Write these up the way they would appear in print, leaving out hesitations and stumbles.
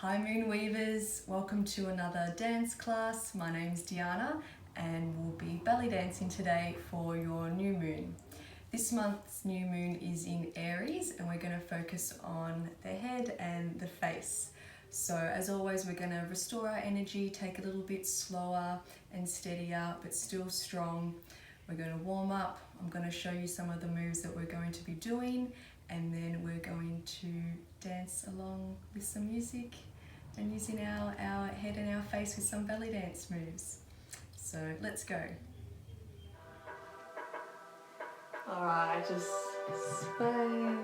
Hi Moon Weavers, welcome to another dance class. My name's Diana and we'll be belly dancing today for your new moon. This month's new moon is in Aries and we're going to focus on the head and the face. So as always, we're going to restore our energy, take a little bit slower and steadier but still strong. We're going to warm up. I'm going to show you some of the moves that we're going to be doing, and then we're going to dance along with some music and using our head and our face with some belly dance moves. So let's go. Alright, just sway.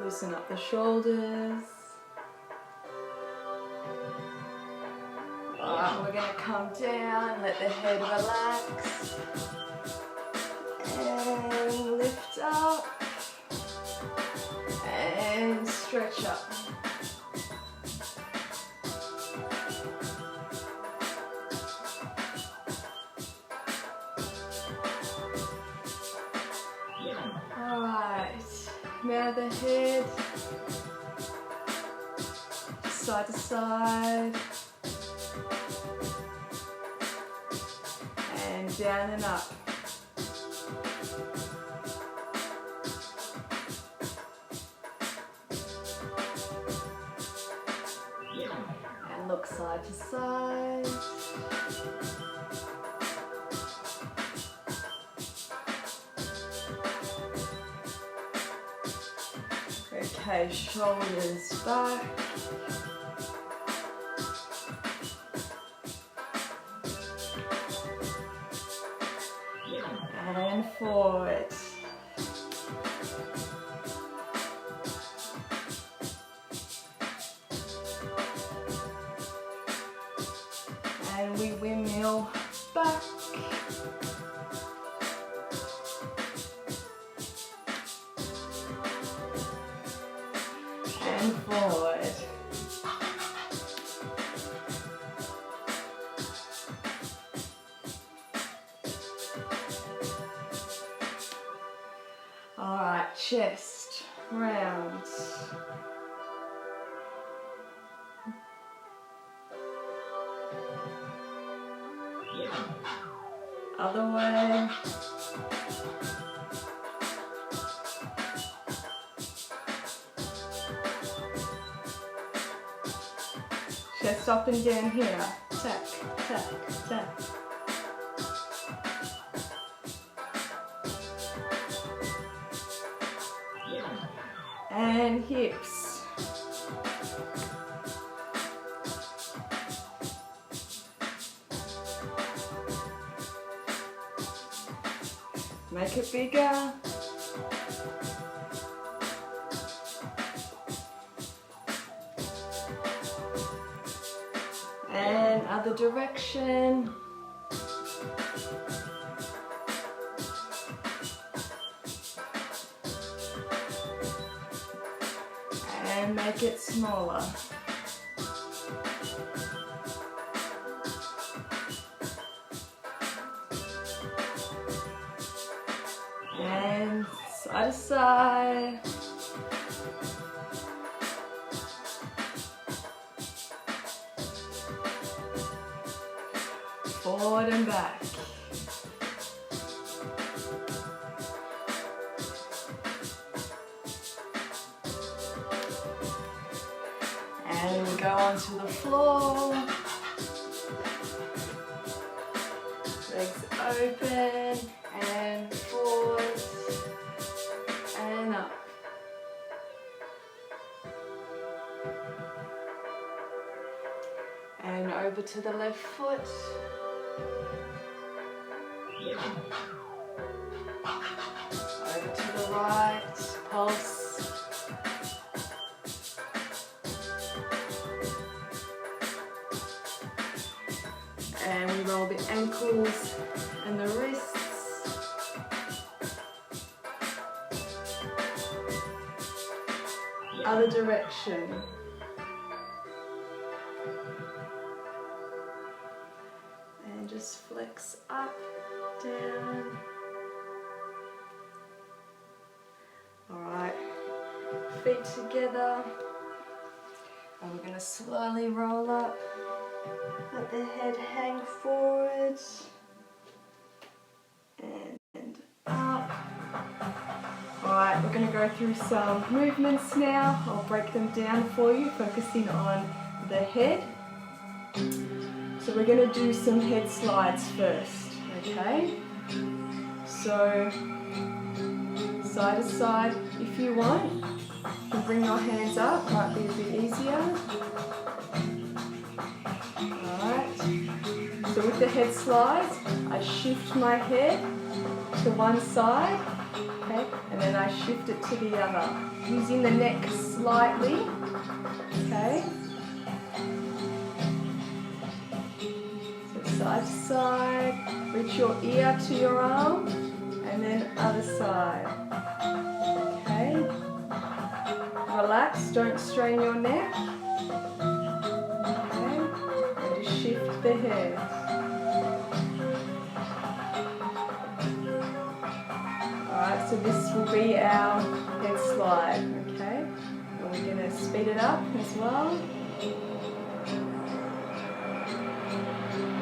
Loosen up the shoulders. Alright, we're going to come down, let the head relax. And lift up. And stretch up. Alright, now the head side to side and down and up. And look side to side. Okay, shoulders back. And forward. And we windmill back. And forward. Alright, chest, round. Other way. Chest up and down here. Tap, tap, tap. And hips. Make it bigger. And other direction. And make it smaller. And side to side. Forward and back. And we go onto the floor. Legs open and forward and up. And over to the left foot. Over to the right, pulse. And we roll the ankles and the wrists. Other direction. And just flex up, down. Alright. feet together. And we're going to slowly roll up. Let the head hang forward. And up. Alright, we're going to go through some movements now. I'll break them down for you, focusing on the head. So we're going to do some head slides first, okay? So, side to side if you want. You can bring your hands up, might be a bit easier. Alright, so with the head slides, I shift my head to one side, okay, and then I shift it to the other, using the neck slightly, okay. So side to side, reach your ear to your arm, and then other side, okay. Relax, don't strain your neck, okay, and just shift the head. Alright, so this will be our head slide, okay? And we're going to speed it up as well.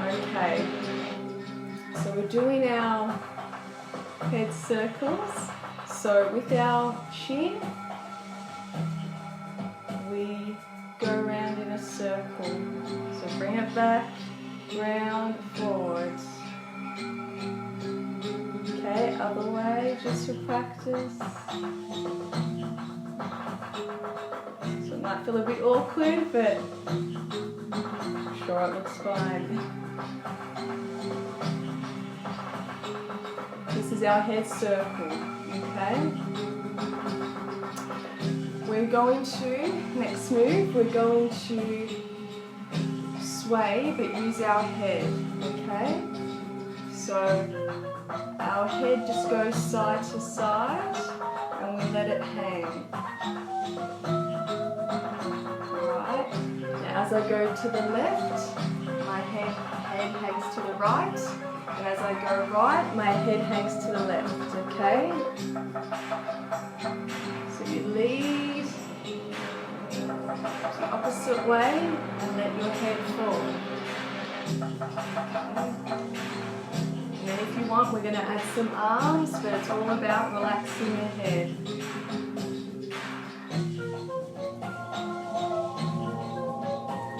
Okay, so we're doing our head circles. So with our chin, we go around in a circle. So bring it back, round, forward. Okay, other way, just for practice. So it might feel a bit awkward, but I'm sure it looks fine. This is our head circle, okay? We're going to, next move, we're going to sway but use our head, okay? So our head just goes side to side and we let it hang. Alright, now as I go to the left, my head hangs to the right, and as I go right, my head hangs to the left, okay? So you lead the opposite way and let your head fall. Okay. And then if you want, we're going to add some arms, but it's all about relaxing the head.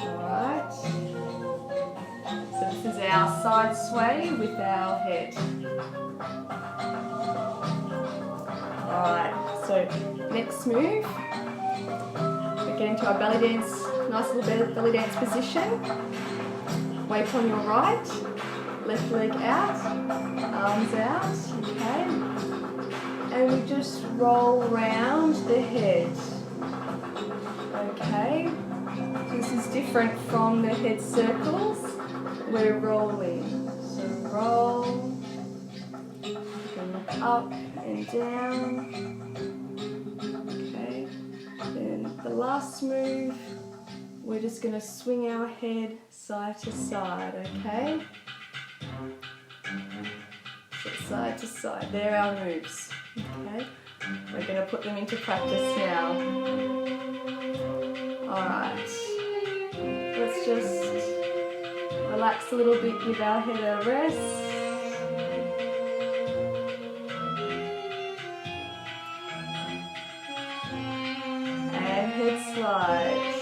Alright. So this is our side sway with our head. Alright, so next move, we're getting to our belly dance, nice little belly dance position. Weight on your right. Left leg out, arms out, okay, and we just roll round the head, okay. This is different from the head circles, we're rolling, so roll, you can look up and down, okay, then the last move, we're just going to swing our head side to side, okay. So side to side, they're our moves, okay? We're going to put them into practice now. Alright, let's just relax a little bit, give our head a rest. And head slides.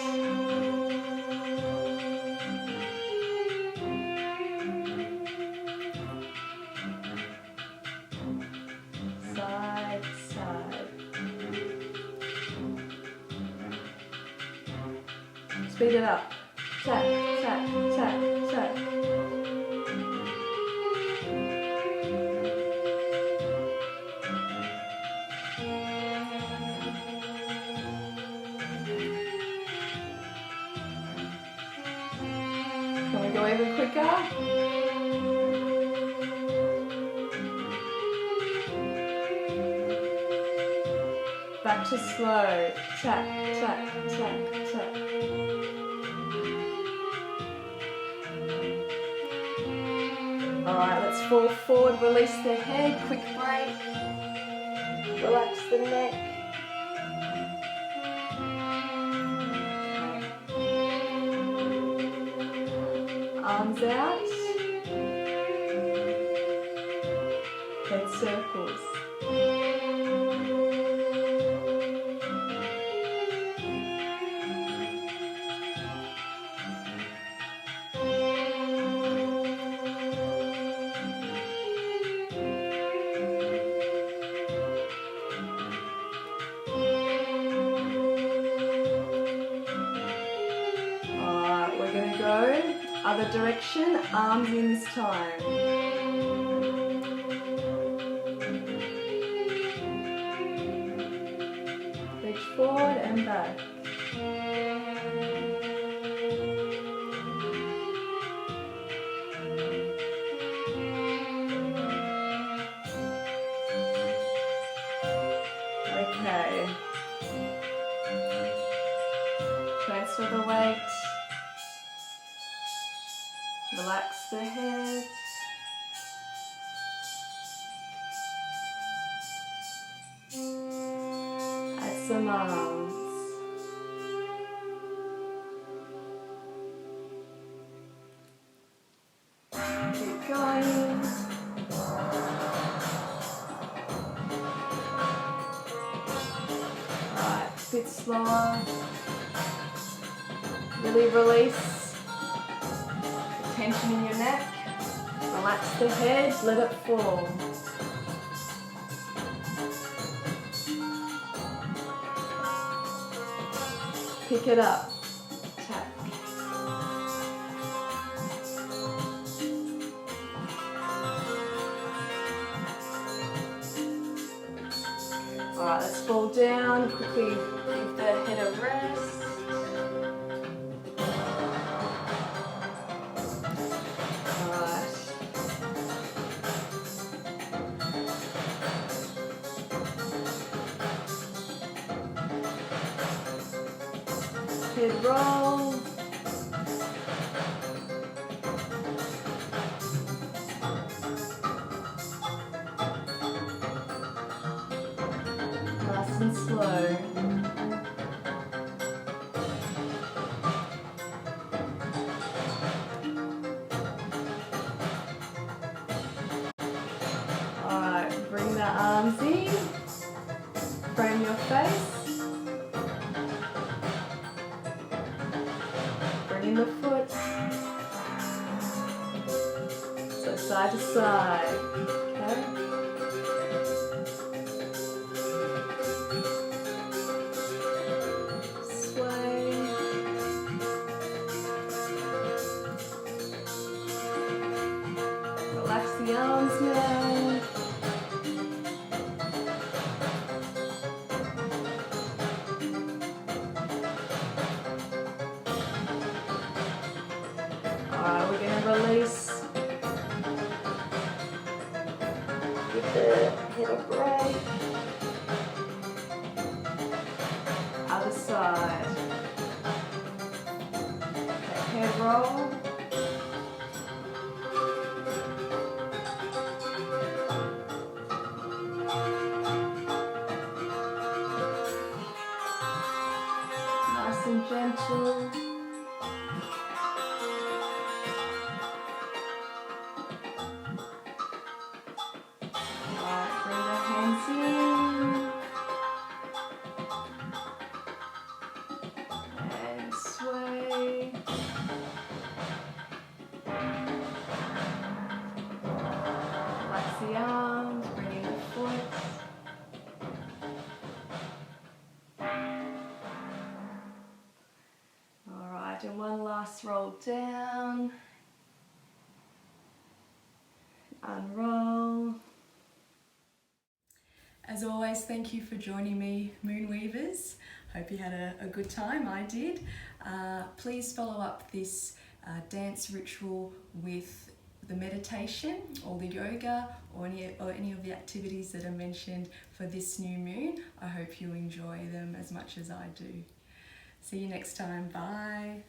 Speed it up. Tap, tap, tap, tap. Can we go even quicker? Back to slow. Tap, tap, tap, tap. Alright, let's fall forward, release the head, quick break, relax the neck, arms out, head circles. Other direction, arms in this time. Reach forward and back. Okay. Transfer the weight. Relax the head. Add some arms. Keep going. Alright, a bit slower. Really release tension in your neck, relax the head, let it fall. Pick it up, tap. Alright, let's fall down, quickly give the head a rest. Head roll. Nice and slow. Alright, bring the arms in. Frame your face. In the foot, so side to side, okay? Sway. Relax the arms now. Alright, we're going to release. Give the head a break. Other side. Okay, head roll. Nice and gentle. And sway. Relax the arms, bring in the foot. Alright, and one last roll down. Unroll. As always, thank you for joining me, Moonweavers. Hope you had a good time, I did. Please follow up this dance ritual with the meditation or the yoga or any of the activities that are mentioned for this new moon. I hope you enjoy them as much as I do. See you next time, bye.